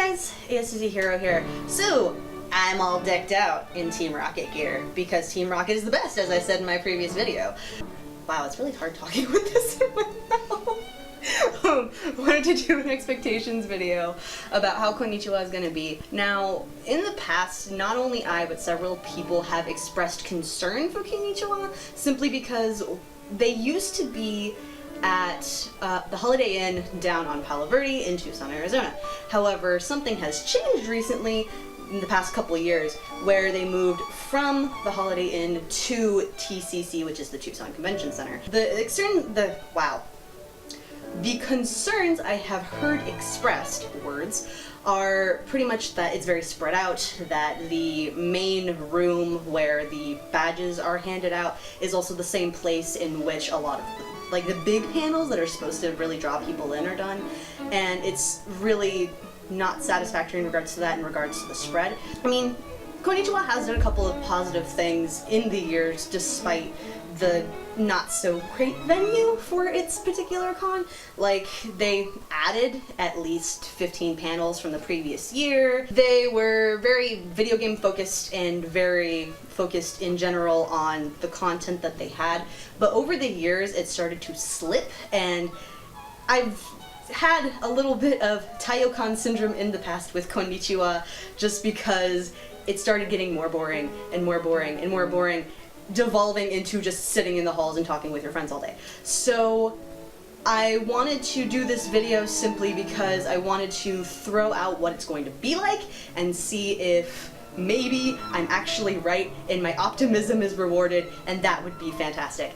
guys, it's Hero here. So, I'm all decked out in Team Rocket gear because Team Rocket is the best, as I said in my previous video. Wow, it's really hard talking with this in my mouth. Wanted to do an expectations video about how Con-Nichiwa is going to be. Now, in the past, not only I, but several people have expressed concern for Con-Nichiwa simply because they used to be at the Holiday Inn down on Palo Verde in Tucson, Arizona. However, something has changed recently in the past couple of years where they moved from the Holiday Inn to TCC, which is the Tucson Convention Center. The concerns I have heard expressed, words, are pretty much that it's very spread out, that the main room where the badges are handed out is also the same place in which a lot of the big panels that are supposed to really draw people in are done, and it's really not satisfactory in regards to that, in regards to the spread. I mean, Con-Nichiwa has done a couple of positive things in the years despite the not so great venue for its particular con. Like, they added at least 15 panels from the previous year. They were very video game focused and very focused in general on the content that they had, but over the years it started to slip, and I've had a little bit of Taiyokan syndrome in the past with Con-Nichiwa just because it started getting more boring and more boring and more boring, devolving into just sitting in the halls and talking with your friends all day. So I wanted to do this video simply because I wanted to throw out what it's going to be like and see if maybe I'm actually right and my optimism is rewarded, and that would be fantastic.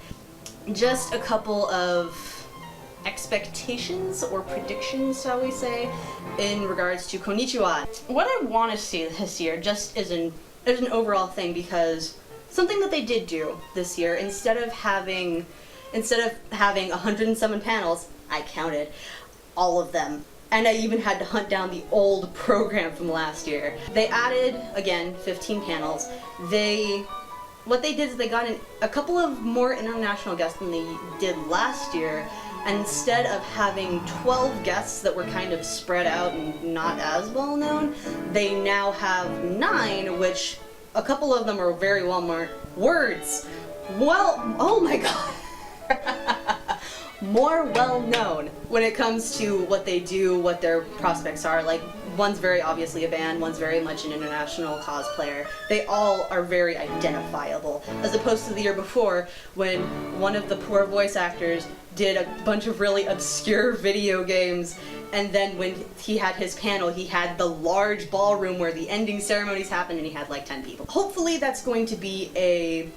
Just a couple of expectations or predictions, shall we say, in regards to Con-Nichiwa. What I want to see this year, just as an overall thing, because something that they did do this year, instead of having 107 panels, I counted all of them, and I even had to hunt down the old program from last year. They added, again, 15 panels. What they did is they got in a couple of more international guests than they did last year, and instead of having 12 guests that were kind of spread out and not as well known, they now have 9, which a couple of them are very well marked. Words! Well, oh my god! More well known when it comes to what they do, what their prospects are. Like, one's very obviously a band, one's very much an international cosplayer. They all are very identifiable, as opposed to the year before when one of the poor voice actors did a bunch of really obscure video games, and then when he had his panel, he had the large ballroom where the ending ceremonies happened and he had like 10 people. Hopefully that's going to be a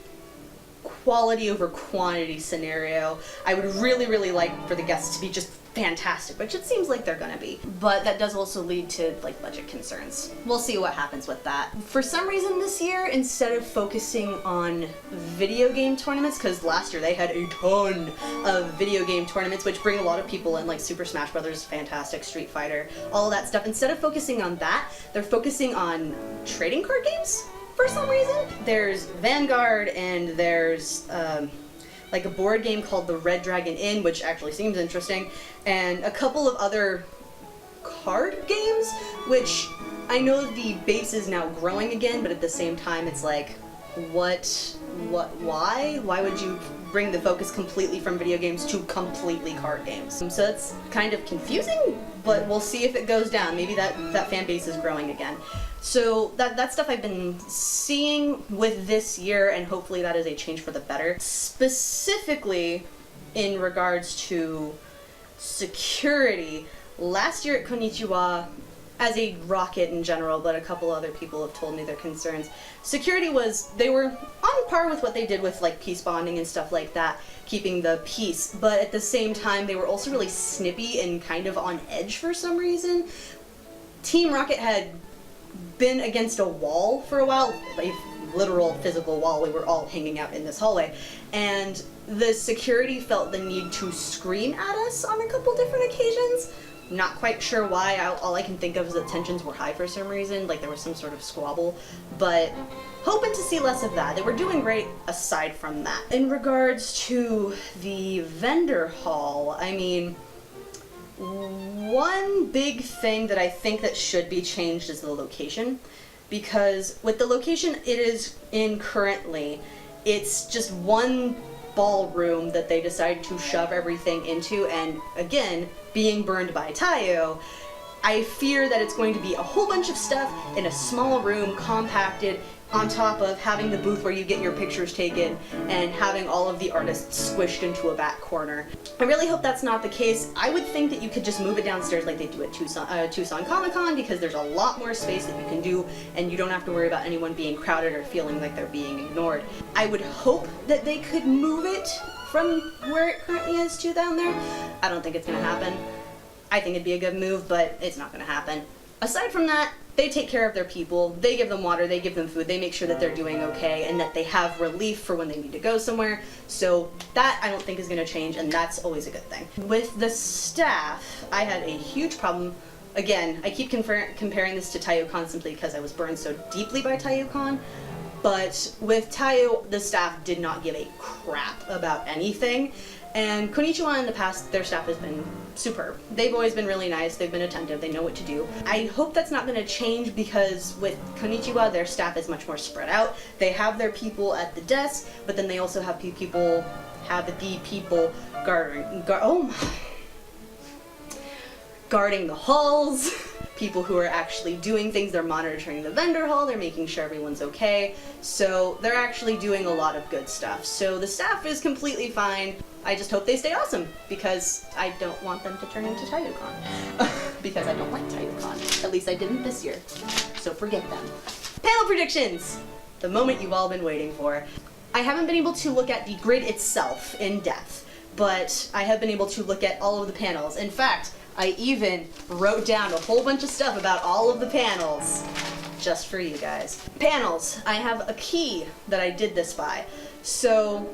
quality over quantity scenario. I would really, really like for the guests to be just fantastic, which it seems like they're gonna be. But that does also lead to like budget concerns. We'll see what happens with that. For some reason this year, instead of focusing on video game tournaments, because last year they had a ton of video game tournaments which bring a lot of people in, like Super Smash Brothers, fantastic, Street Fighter, all of that stuff. Instead of focusing on that, they're focusing on trading card games for some reason. There's Vanguard, and there's like a board game called the Red Dragon Inn, which actually seems interesting, and a couple of other card games, which I know the base is now growing again, but at the same time it's like, why? Why would you bring the focus completely from video games to completely card games? So that's kind of confusing, but we'll see if it goes down. Maybe that fan base is growing again. So that's stuff I've been seeing with this year, and hopefully that is a change for the better. Specifically in regards to security, last year at Con-Nichiwa, as a Rocket in general, but a couple other people have told me their concerns, security they were on par with what they did with like peace bonding and stuff like that, keeping the peace, but at the same time they were also really snippy and kind of on edge for some reason. Team Rocket had been against a wall for a while, a literal physical wall. We were all hanging out in this hallway, and the security felt the need to scream at us on a couple different occasions. Not quite sure why. All I can think of is that tensions were high for some reason, like there was some sort of squabble, but hoping to see less of that. They were doing great aside from that. In regards to the vendor hall, I mean, One big thing that I think that should be changed is the location, because with the location it is in currently, it's just one ballroom that they decided to shove everything into, and again, being burned by Taiyo, I fear that it's going to be a whole bunch of stuff in a small room, compacted, on top of having the booth where you get your pictures taken and having all of the artists squished into a back corner. I really hope that's not the case. I would think that you could just move it downstairs like they do at Tucson Comic-Con, because there's a lot more space that you can do and you don't have to worry about anyone being crowded or feeling like they're being ignored. I would hope that they could move it from where it currently is to down there. I don't think it's gonna happen. I think it'd be a good move, but it's not gonna happen. Aside from that, they take care of their people, they give them water, they give them food, they make sure that they're doing okay and that they have relief for when they need to go somewhere. So that I don't think is going to change, and that's always a good thing. With the staff, I had a huge problem. Again, I keep comparing this to Taiyo-Con simply because I was burned so deeply by Taiyo-Con, but with Taiyo, the staff did not give a crap about anything. And Con-Nichiwa in the past, their staff has been superb. They've always been really nice, they've been attentive, they know what to do. I hope that's not going to change, because with Con-Nichiwa, their staff is much more spread out. They have their people at the desk, but then they also have the people guarding the halls, people who are actually doing things. They're monitoring the vendor hall, they're making sure everyone's okay. So they're actually doing a lot of good stuff. So the staff is completely fine. I just hope they stay awesome, because I don't want them to turn into Taiyo-Con. Because I don't like Taiyo-Con. At least I didn't this year. So forget them. Panel predictions! The moment you've all been waiting for. I haven't been able to look at the grid itself in depth, but I have been able to look at all of the panels. In fact, I even wrote down a whole bunch of stuff about all of the panels, just for you guys. Panels. I have a key that I did this by. So,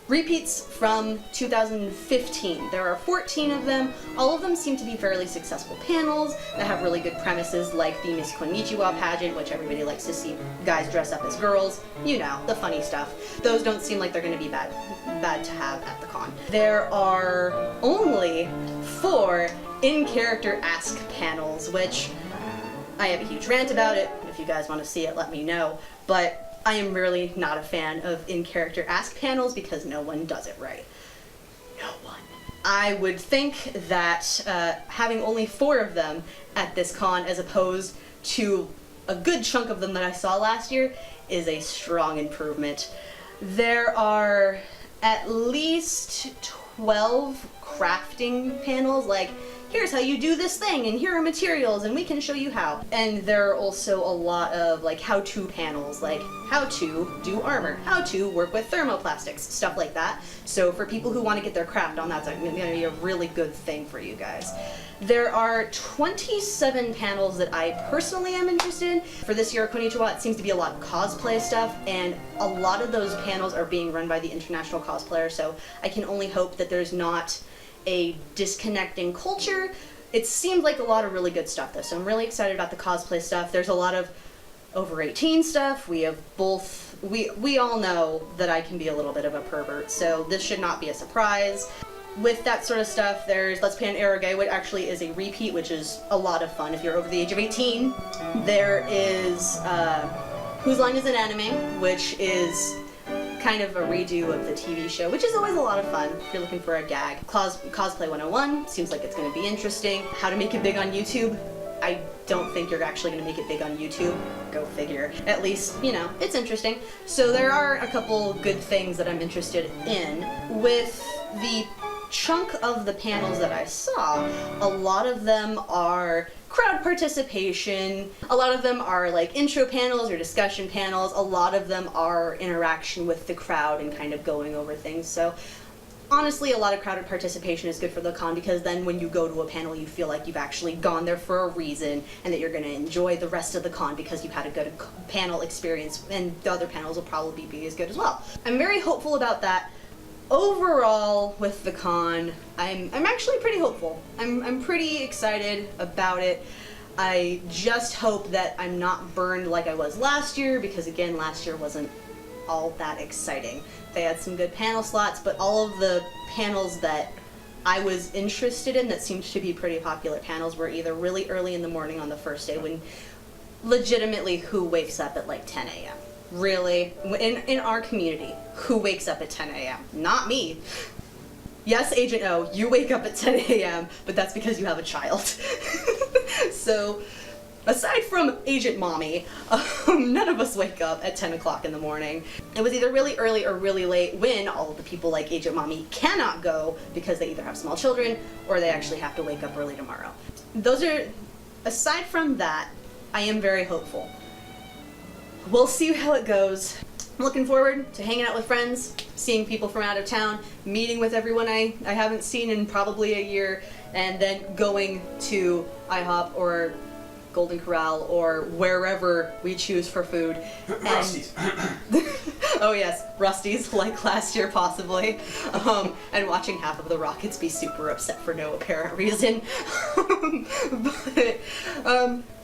repeats from 2015. There are 14 of them. All of them seem to be fairly successful panels that have really good premises, like the Miss Con-Nichiwa pageant, which everybody likes to see guys dress up as girls. You know, the funny stuff. Those don't seem like they're going to be bad to have at the con. There are only 4 in-character-esque panels, which I have a huge rant about it. If you guys want to see it, let me know. But I am really not a fan of in-character ask panels because no one does it right. No one. I would think that having only 4 of them at this con as opposed to a good chunk of them that I saw last year is a strong improvement. There are at least 12 crafting panels, like, here's how you do this thing, and here are materials, and we can show you how. And there are also a lot of, like, how-to panels, like how to do armor, how to work with thermoplastics, stuff like that. So for people who want to get their craft on, that's going to be a really good thing for you guys. There are 27 panels that I personally am interested in. For this year at Con-Nichiwa, it seems to be a lot of cosplay stuff, and a lot of those panels are being run by the international cosplayers, so I can only hope that there's not a disconnecting culture. It seemed like a lot of really good stuff though, so I'm really excited about the cosplay stuff. There's a lot of over 18 stuff. We have both, we all know that I can be a little bit of a pervert, so this should not be a surprise. With that sort of stuff, there's Let's Play an Eroge, which actually is a repeat, which is a lot of fun if you're over the age of 18. There is Whose Line is an Anime, which is kind of a redo of the TV show, which is always a lot of fun if you're looking for a gag. Cosplay 101 seems like it's going to be interesting. How to make it big on YouTube. I don't think you're actually going to make it big on YouTube. Go figure. At least, you know, it's interesting. So there are a couple good things that I'm interested in. With the chunk of the panels that I saw, a lot of them are crowd participation, a lot of them are like intro panels or discussion panels, a lot of them are interaction with the crowd and kind of going over things. So honestly, a lot of crowded participation is good for the con, because then when you go to a panel you feel like you've actually gone there for a reason and that you're going to enjoy the rest of the con because you've had a good panel experience, and the other panels will probably be as good as well. I'm very hopeful about that. Overall, with the con, I'm actually pretty hopeful. I'm pretty excited about it. I just hope that I'm not burned like I was last year, because again, last year wasn't all that exciting. They had some good panel slots, but all of the panels that I was interested in that seemed to be pretty popular panels were either really early in the morning on the first day, when legitimately who wakes up at like 10 a.m.? Really? In our community, who wakes up at 10 a.m.? Not me. Yes, Agent O, you wake up at 10 a.m., but that's because you have a child. So, aside from Agent Mommy, none of us wake up at 10 o'clock in the morning. It was either really early or really late when all of the people like Agent Mommy cannot go because they either have small children or they actually have to wake up early tomorrow. Aside from that, I am very hopeful. We'll see how it goes. I'm looking forward to hanging out with friends, seeing people from out of town, meeting with everyone I haven't seen in probably a year, and then going to IHOP or Golden Corral or wherever we choose for food. Rusty's. Oh yes, Rusty's, like last year possibly. And watching half of the Rockets be super upset for no apparent reason. But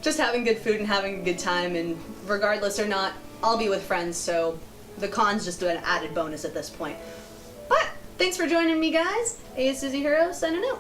just having good food and having a good time, and regardless or not, I'll be with friends, so the con's just an added bonus at this point. But thanks for joining me, guys. Hey, it's Suzy Hero signing out.